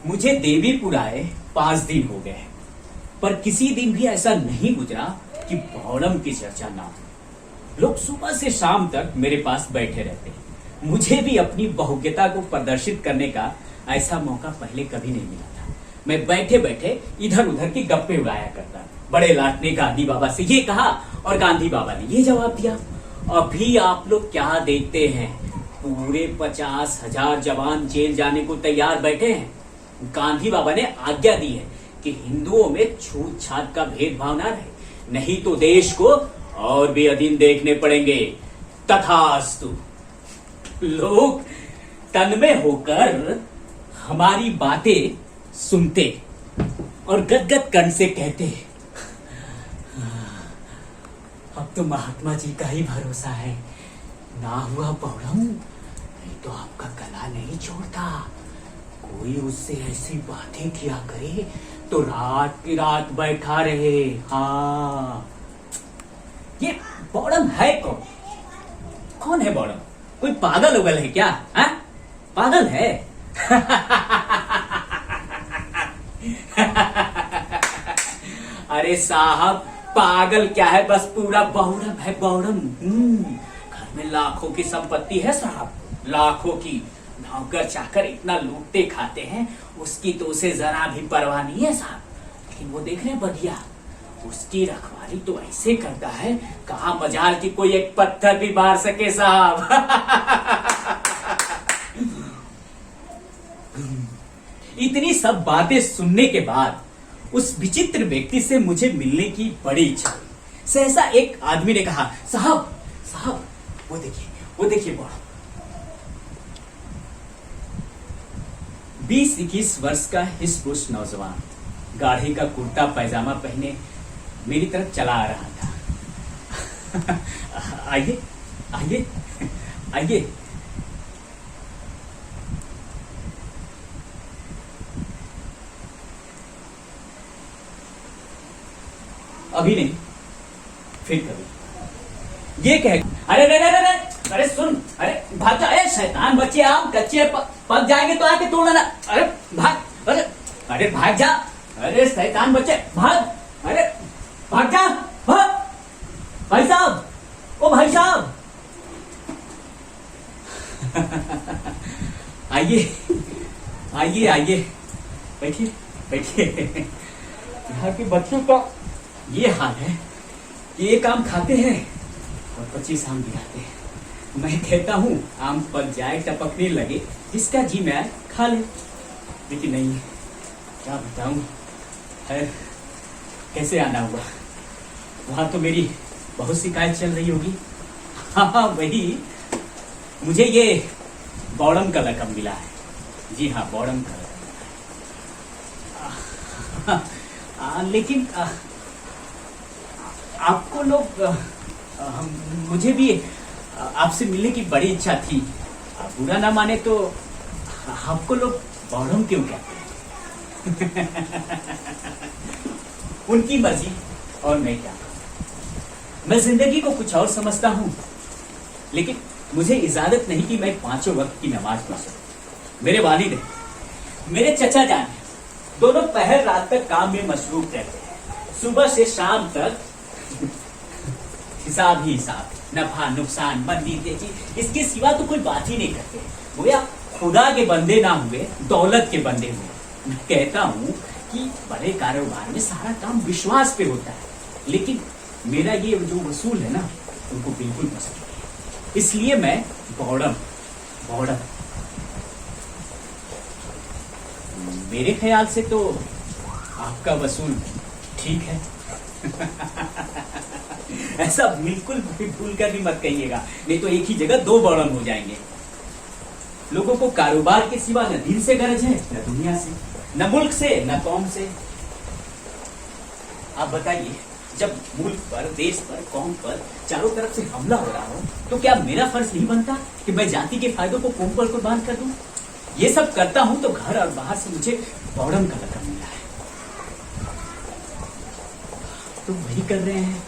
मुझे देवीपुर आए 5 दिन हो गए, पर किसी दिन भी ऐसा नहीं गुजरा कि बौड़म की चर्चा ना हो। लोग सुबह से शाम तक मेरे पास बैठे रहते हैं। मुझे भी अपनी बहुज्ञता को प्रदर्शित करने का ऐसा मौका पहले कभी नहीं मिला था। मैं बैठे बैठे इधर उधर की गप्पे उड़ाया करता। बड़े लाट ने गांधी बाबा से ये कहा और गांधी बाबा ने ये जवाब दिया। अभी आप लोग क्या देखते हैं, पूरे 50,000 जवान जेल जाने को तैयार बैठे हैं। गांधी बाबा ने आज्ञा दी है कि हिंदुओं में छूत छात का भेदभाव ना रहे, नहीं तो देश को और भी अधीन देखने पड़ेंगे। तथास्तु। लोग तन्मय होकर हमारी बातें सुनते और गदगद कंठ से कहते, अब तो महात्मा जी का ही भरोसा है। ना हुआ बौड़म, नहीं तो आपका गला नहीं छोड़ता। कोई उससे ऐसी बातें किया करे तो रात की रात बैठा रहे। हाँ, ये बौड़म है कौन? कौन है बौड़म? कोई पागल उगल है क्या? हा? पागल है? अरे साहब, पागल क्या है, बस पूरा बौड़म है, बौड़म। घर में लाखों की संपत्ति है साहब, लाखों की। नौकर चाकर इतना लूटते खाते हैं, उसकी तो उसे जरा भी परवाह नहीं है साहब। लेकिन वो देख रहे हैं बढ़िया, उसकी रखवाली तो ऐसे करता है, कहा मजाल की कोई एक पत्थर भी मार सके साहब। इतनी सब बातें सुनने के बाद उस विचित्र व्यक्ति से मुझे मिलने की बड़ी इच्छा हुई। सहसा एक आदमी ने कहा, साहब साहब, वो देखिए बौड़म। 20-21 वर्ष का हिस्स नौजवान, गाढ़े का कुर्ता पैजामा पहने मेरी तरफ चला आ रहा था। आइए आइए आइए। अभी नहीं, फिर कभी। ये कह, अरे अरे अरे अरे अरे सुन, अरे भाग जा, अरे शैतान बच्चे, आम कच्चे पक जाएंगे तो आके तोड़ लेना। अरे भाग, अरे भाग जा, अरे शैतान बच्चे भाग, अरे भाग जा, भाग। भाई साहब, ओ भाई साहब। आइए आइए आइए, बैठिए बैठिए। यहाँ के बच्चों का ये हाल है कि एक आम खाते हैं और 25 आम गिराते हैं। मैं कहता हूँ आम पक जाए, टपकने लगे, जिसका जी में आए खा ले, लेकिन नहीं, क्या बताऊं, है कैसे आना हुआ। वहां तो मेरी बहुत शिकायत चल रही होगी। हाँ वही, मुझे ये बौड़म का लक़ब मिला है। जी हाँ, बौड़म का लक़ब मिला है। लेकिन आपको लोग, मुझे भी आपसे मिलने की बड़ी इच्छा थी। आप बुरा ना माने तो आपको लोग बौड़म क्यों कहते हैं? उनकी मर्जी और मैं क्या करूं। मैं जिंदगी को कुछ और समझता हूं, लेकिन मुझे इजाजत नहीं कि मैं 5 वक्त की नमाज पढ़ सकूं। मेरे वालिद हैं, मेरे चचा जान हैं, दोनों पहर रात तक काम में मशरूफ रहते हैं। सुबह से शाम तक हिसाब ही हिसाब, नफा नुकसान, मंदी तेजी, इसके सिवा तो कोई बात ही नहीं करते। गोया खुदा के बंदे ना हुए, दौलत के बंदे हुए। मैं कहता हूं कि बड़े कारोबार में सारा काम विश्वास पे होता है, लेकिन मेरा ये जो वसूल है ना, उनको बिल्कुल पसंद नहीं। इसलिए मैं बौड़म बौड़म। मेरे ख्याल से तो आपका वसूल ठीक है। ऐसा बिल्कुल भूल कर भी मत कहिएगा, नहीं तो एक ही जगह 2 बौड़म हो जाएंगे। लोगों को कारोबार के सिवा न दिल से गरज है, न दुनिया से, न मुल्क से, न कौम से। आप बताइए, जब मुल्क पर, देश पर, कौम पर चारों तरफ से हमला हो रहा हो, तो क्या मेरा फर्ज नहीं बनता कि मैं जाति के फायदों को कौम पर कुर्बान कर दूं? ये सब करता हूं तो घर और बाहर से मुझे बौड़म का लक़ब मिला है। तो वही कर रहे हैं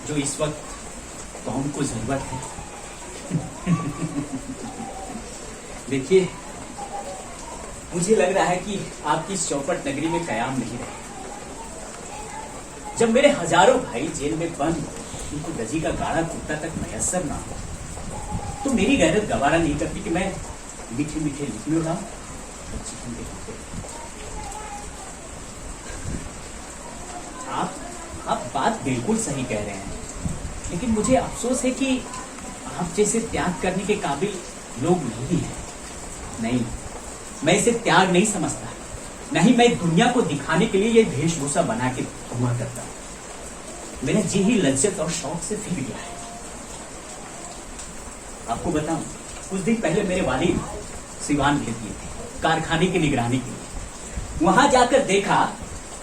जो इस वक्त कौम को जरूरत है। देखिए, मुझे लग रहा है कि आपकी इस चौपट नगरी में कयाम नहीं रहे। जब मेरे हजारों भाई जेल में बंद उनको दजी का गाढ़ा कुर्ता तक मयसर ना हो, तो मेरी गैरत गवारा नहीं करती कि मैं मीठे मीठे लिखने उड़ाऊं और चिकन के टुकड़े। आप बात बिल्कुल सही कह रहे हैं, लेकिन मुझे अफसोस है कि आप जैसे त्याग करने के काबिल लोग नहीं हैं। नहीं, मैं इसे त्याग नहीं समझता, नहीं मैं दुनिया को दिखाने के लिए ये वेशभूषा बना के घुमा करता हूं। मेरा जी ही लज्जत और शौक से फिर गया है। आपको बताऊं, कुछ दिन पहले मेरे वालिद सिवान भेज दिए थे कारखाने की निगरानी के लिए। वहां जाकर देखा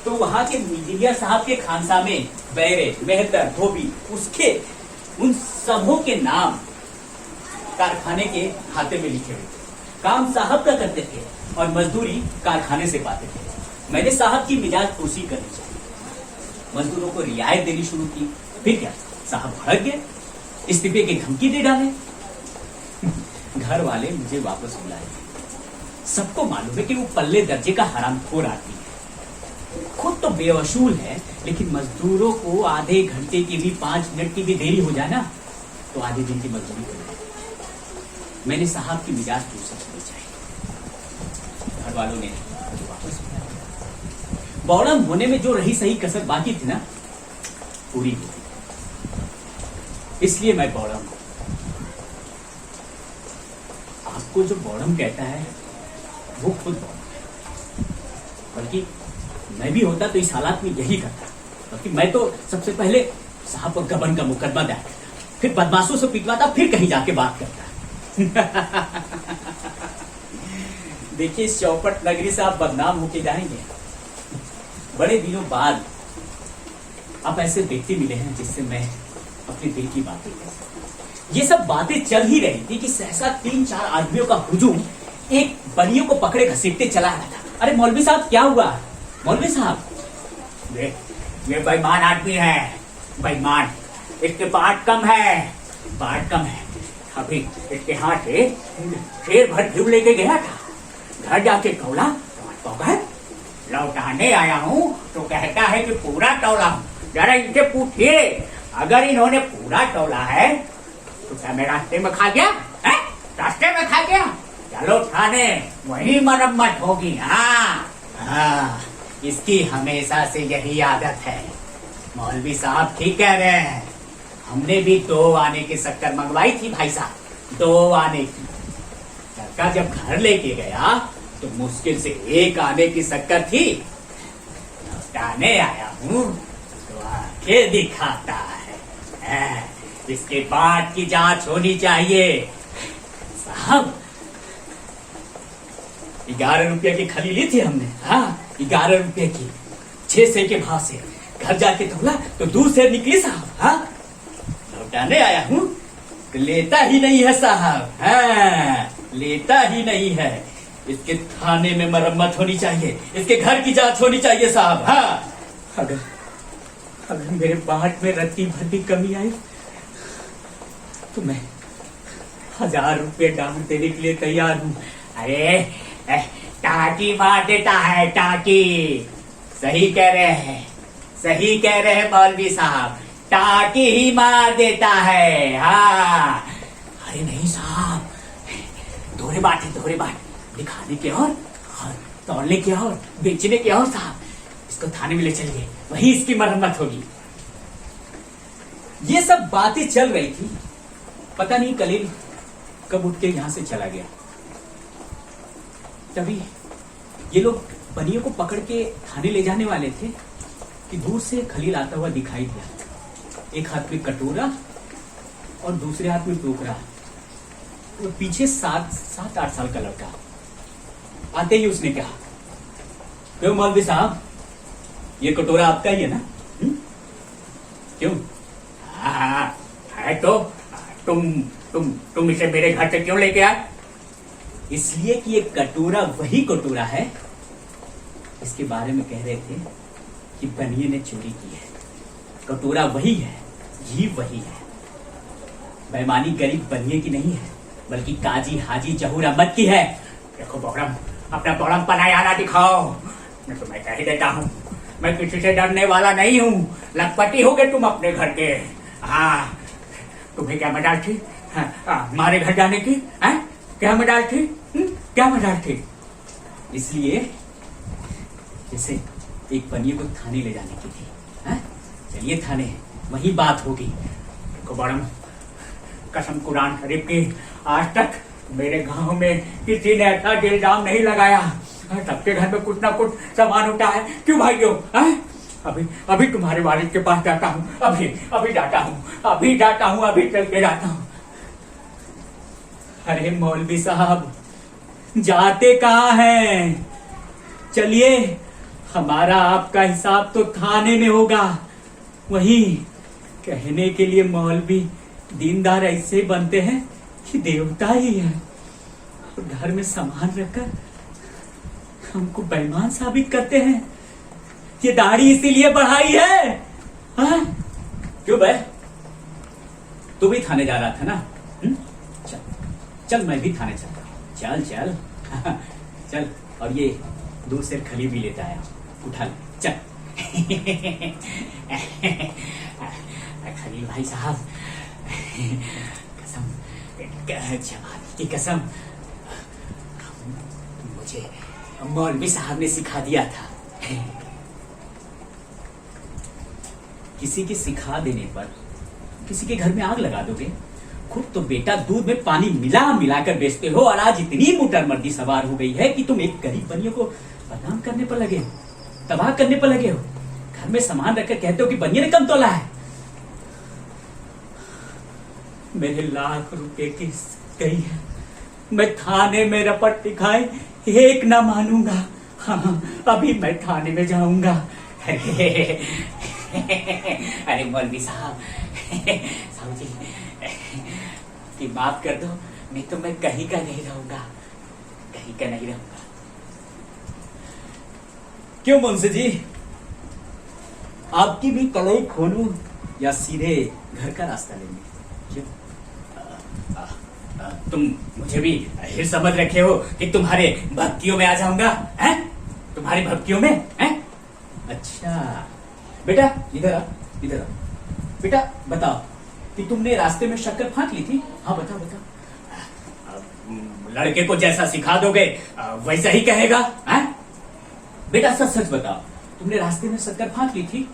तो वहां के इंजीनियर साहब के खानसा में बैरे, मेहतर, धोबी, उसके उन सबों के नाम कारखाने के खाते में लिखे हुए थे। काम साहब का करते थे और मजदूरी कारखाने से पाते थे। मैंने साहब की मिजाज पुरसी करनी चाहिए, मजदूरों को रियायत देनी शुरू की। फिर क्या, साहब भड़क गए, इस्तीफे की धमकी दे डाले। घर वाले मुझे वापस बुलाए। सबको मालूम है कि वो पल्ले दर्जे का हरामखोर आदमी है। खुद तो बेवसूल है, लेकिन मजदूरों को आधे घंटे की भी 5 मिनट की भी देरी हो जाए ना तो आधे दिन की मजदूरी कर। मैंने साहब की मिजाज पूछनी चाहिए। घर वालों ने मुझे वापस बुलाया। बौड़म होने में जो रही सही कसर बाकी थी ना, पूरी हो गई। इसलिए मैं बौड़म हूं। आपको जो बौड़म कहता है वो खुद बौड़म है, बल्कि मैं भी होता तो इस हालात में यही करता। बल्कि मैं तो सबसे पहले साहब पर गबन का मुकदमा दायर करता, फिर बदमाशों से पिटवाता, फिर कहीं जाके बात करता। देखिए, इस चौपट नगरी से आप बदनाम होके जाएंगे। बड़े दिनों बाद आप ऐसे व्यक्ति मिले हैं जिससे मैं अपने दिल की बातें कह सकूं। ये सब बातें चल ही रही थी कि सहसा 3-4 आदमियों का हुजूम एक बनियों को पकड़े घसीटते चला आया था। अरे मौलवी साहब, क्या हुआ? मौलवी साहब, ये बेईमान आदमी है, बेईमान। इसके बाट कम है, बाट कम है। अभी इसके हाथ से शेर भर घी लेके गया था। घर जाके तौला तो लौटाने आया हूँ तो कहता है कि पूरा तौला हूँ। जरा इनसे पूछिए, अगर इन्होंने पूरा तौला है तो क्या मैं रास्ते में खा गया? रास्ते में खा गया? चलो थाने, वही मरम्मत होगी। हाँ, इसकी हमेशा से यही आदत है। मौलवी साहब ठीक कह रहे हैं। हमने भी 2 आने की शक्कर मंगवाई थी भाई साहब, 2 आने की। लड़का जब घर लेके गया तो मुश्किल से 1 आने की शक्कर थी। लौटाने आया हूँ तो आंखें दिखाता है। इसके बाट की जांच होनी चाहिए। साहब, 11 रुपये की खली ली थी हमने। हाँ, 11 रुपये की, 6 से के भाव से। घर जाके तोला तो दूर से निकली साहब। हाँ, लौटाने आया हूँ तो लेता ही नहीं है साहब। हाँ, लेता ही नहीं है। इसके थाने में मरम्मत होनी चाहिए, इसके घर की जांच होनी चाहिए साहब। हाँ, अगर मेरे बाट में रत्ती भर भी कमी आई तो मैं 1000 रुपये डाल देने के लिए तैयार हूँ। अरे टाकी मार देता है, टाकी। सही कह रहे हैं, सही कह रहे हैं मौलवी साहब, टाकी ही मार देता है। हाँ, अरे नहीं साहब, दोहरे बाट है, दोहरे बाट। दिखाने के और तोड़ने के और बेचने के और साहब। इसको थाने में ले चलिए, वही इसकी मरम्मत होगी। ये सब बातें चल रही थी। पता नहीं कलील कब उठ के यहां से चला गया। तभी ये लोग बनियों को पकड़ के थाने ले जाने वाले थे कि दूर से खलील आता हुआ दिखाई दिया। एक हाथ में कटोरा और दूसरे हाथ में टोकरा, और पीछे 7-8 साल का लड़का। आते ही उसने कहा, क्यों मौलवी साहब, ये कटोरा आपका ही है ना? क्यों? हाँ, है तो। तुम इसे मेरे घर से क्यों लेके आए? इसलिए कि ये कटोरा वही कटोरा है इसके बारे में कह रहे थे कि बनिए ने चोरी की है। कटोरा वही है, घी वही है। बेईमानी गरीब बनिए की नहीं है, बल्कि काजी हाजी जहूर अहमद की है। देखो बौड़म, अपना बड़मपना यारा दिखाओ। मैं तुम्हें कह ही देता हूँ, मैं किसी से डरने वाला नहीं हूँ। लखपति हो गए तुम अपने घर के। हाँ, तुम्हें क्या मजाल थी हमारे घर जाने की? क्या मजाल थी? क्या मजाल थी? इसलिए जैसे एक बनिए को थाने ले जाने की थी। चलिए थाने, वही बात होगी। देखो बड़म, कसम कुरान शरीफ की, आज तक मेरे गांव में किसी ने ऐसा इल्जाम नहीं लगाया। सबके घर में कुछ ना कुछ सामान होता है। क्यों भाइयों? अभी तुम्हारे वालिद के पास जाता हूँ। अभी जाता हूँ, अभी चल के जाता हूँ। अरे मौलवी साहब, जाते कहाँ हैं? चलिए, हमारा आपका हिसाब तो थाने में होगा। वही कहने के लिए मौलवी दीनदार ऐसे बनते हैं कि देवता ही है। घर में सामान रखकर हमको बेईमान साबित करते हैं। ये दाढ़ी इसीलिए बढ़ाई है? क्यों बे, तू भी थाने जा रहा था ना? चल मैं भी थाने चलता हूँ। चल चल, और ये 2 सेर खली भी लेता आया, उठा ले, चल। खलील भाई साहब, कसम, जवानी की कसम, मुझे मौलवी साहब ने सिखा दिया था। किसी के सिखा देने पर किसी के घर में आग लगा दोगे? खुद तो बेटा दूध में पानी मिला कर बेचते हो, और आज इतनी मोटरमर्दी सवार हो गई है कि तुम एक गरीब बनिए को बदनाम करने पर लगे हो, तबाह करने पर लगे हो। घर में सामान रखकर कहते हो कि बनिए ने कम तोला है। मेरे लाख रुपए की गई है। मैं थाने में रपट दिखाए एक ना मानूंगा। हाँ, अभी मैं थाने में जाऊंगा। अरे मौलवी साहब, साहब जी, कि माफ कर दो, नहीं तो मैं कहीं का नहीं रहूंगा। क्यों मुंशी जी, आपकी भी कलई खोलूं या सीधे घर का रास्ता लेंगे? क्यों? तुम मुझे भी हिर समझ रखे हो कि तुम्हारे भक्तियों में आ जाऊंगा? हैं? तुम्हारी भक्तियों में? हैं? अच्छा बेटा, इधर आ। बेटा बताओ कि तुमने रास्ते में शक्कर फाँक ली थी? हाँ बताओ। लड़के को जैसा सिखा दोगे वैसा ही कहेगा। हैं? बेटा सच बताओ, तुमने रास्ते में शक्कर फाँक ली थी?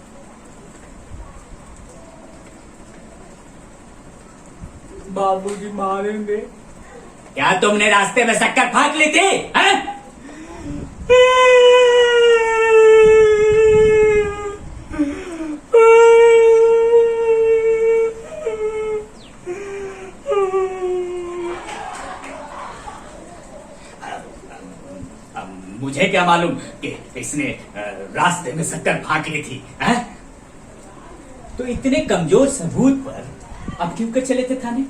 बाबूजी मारेंगे। क्या तुमने रास्ते में शक्कर फाँक ली थी? हैं? मुझे क्या मालूम कि इसने रास्ते में शक्कर फाँक ली थी? तो इतने कमजोर सबूत पर अब क्यों कर चले थे थाने?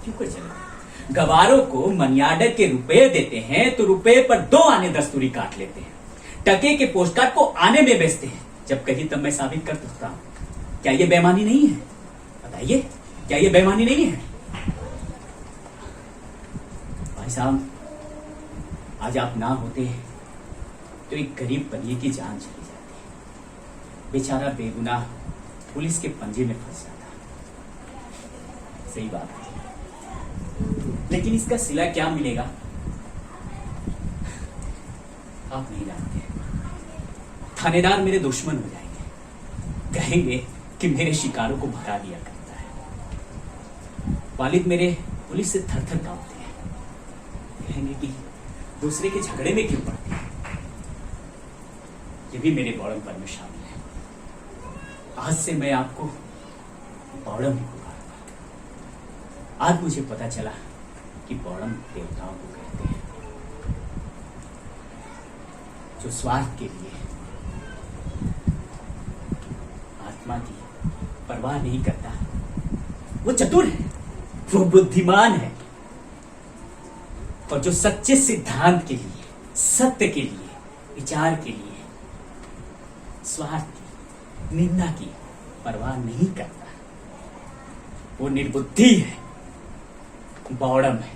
क्यों कर चले? गवारों को मनियार्डर के रुपए देते हैं तो रुपए पर 2 आने दस्तूरी काट लेते हैं। टके के पोस्टकार्ड को आने में बेचते हैं। जब कहीं तब मैं साबित कर सकता हूं। क्या ये बेईमानी नहीं है? बताइए, क्या ये बेईमानी नहीं है? भाई साहब, आज आप ना होते तो एक गरीब बनिए की जान चली जाती। बेचारा बेगुनाह पुलिस के पंजे में फंस जाता। सही बात है, लेकिन इसका सिला क्या मिलेगा आप नहीं जानते। थानेदार मेरे दुश्मन हो जाएंगे, कहेंगे कि मेरे शिकारों को भगा दिया करता है। वालिद मेरे पुलिस से थर थर कांपते हैं, कहेंगे कि दूसरे के झगड़े में क्यों पड़ते हैं। ये भी मेरे बौड़मपन में शामिल है। आज से मैं आपको बौड़म ही पुकारूंगा। आज मुझे पता चला कि बौड़म देवताओं को कहते हैं, जो स्वार्थ के लिए आत्मा की परवाह नहीं करता। वो चतुर है, वो बुद्धिमान है, और जो सच्चे सिद्धांत के लिए, सत्य के लिए, विचार के लिए स्वार्थ की, निंदा की परवाह नहीं करता, वो निर्बुद्धि है, बौड़म है।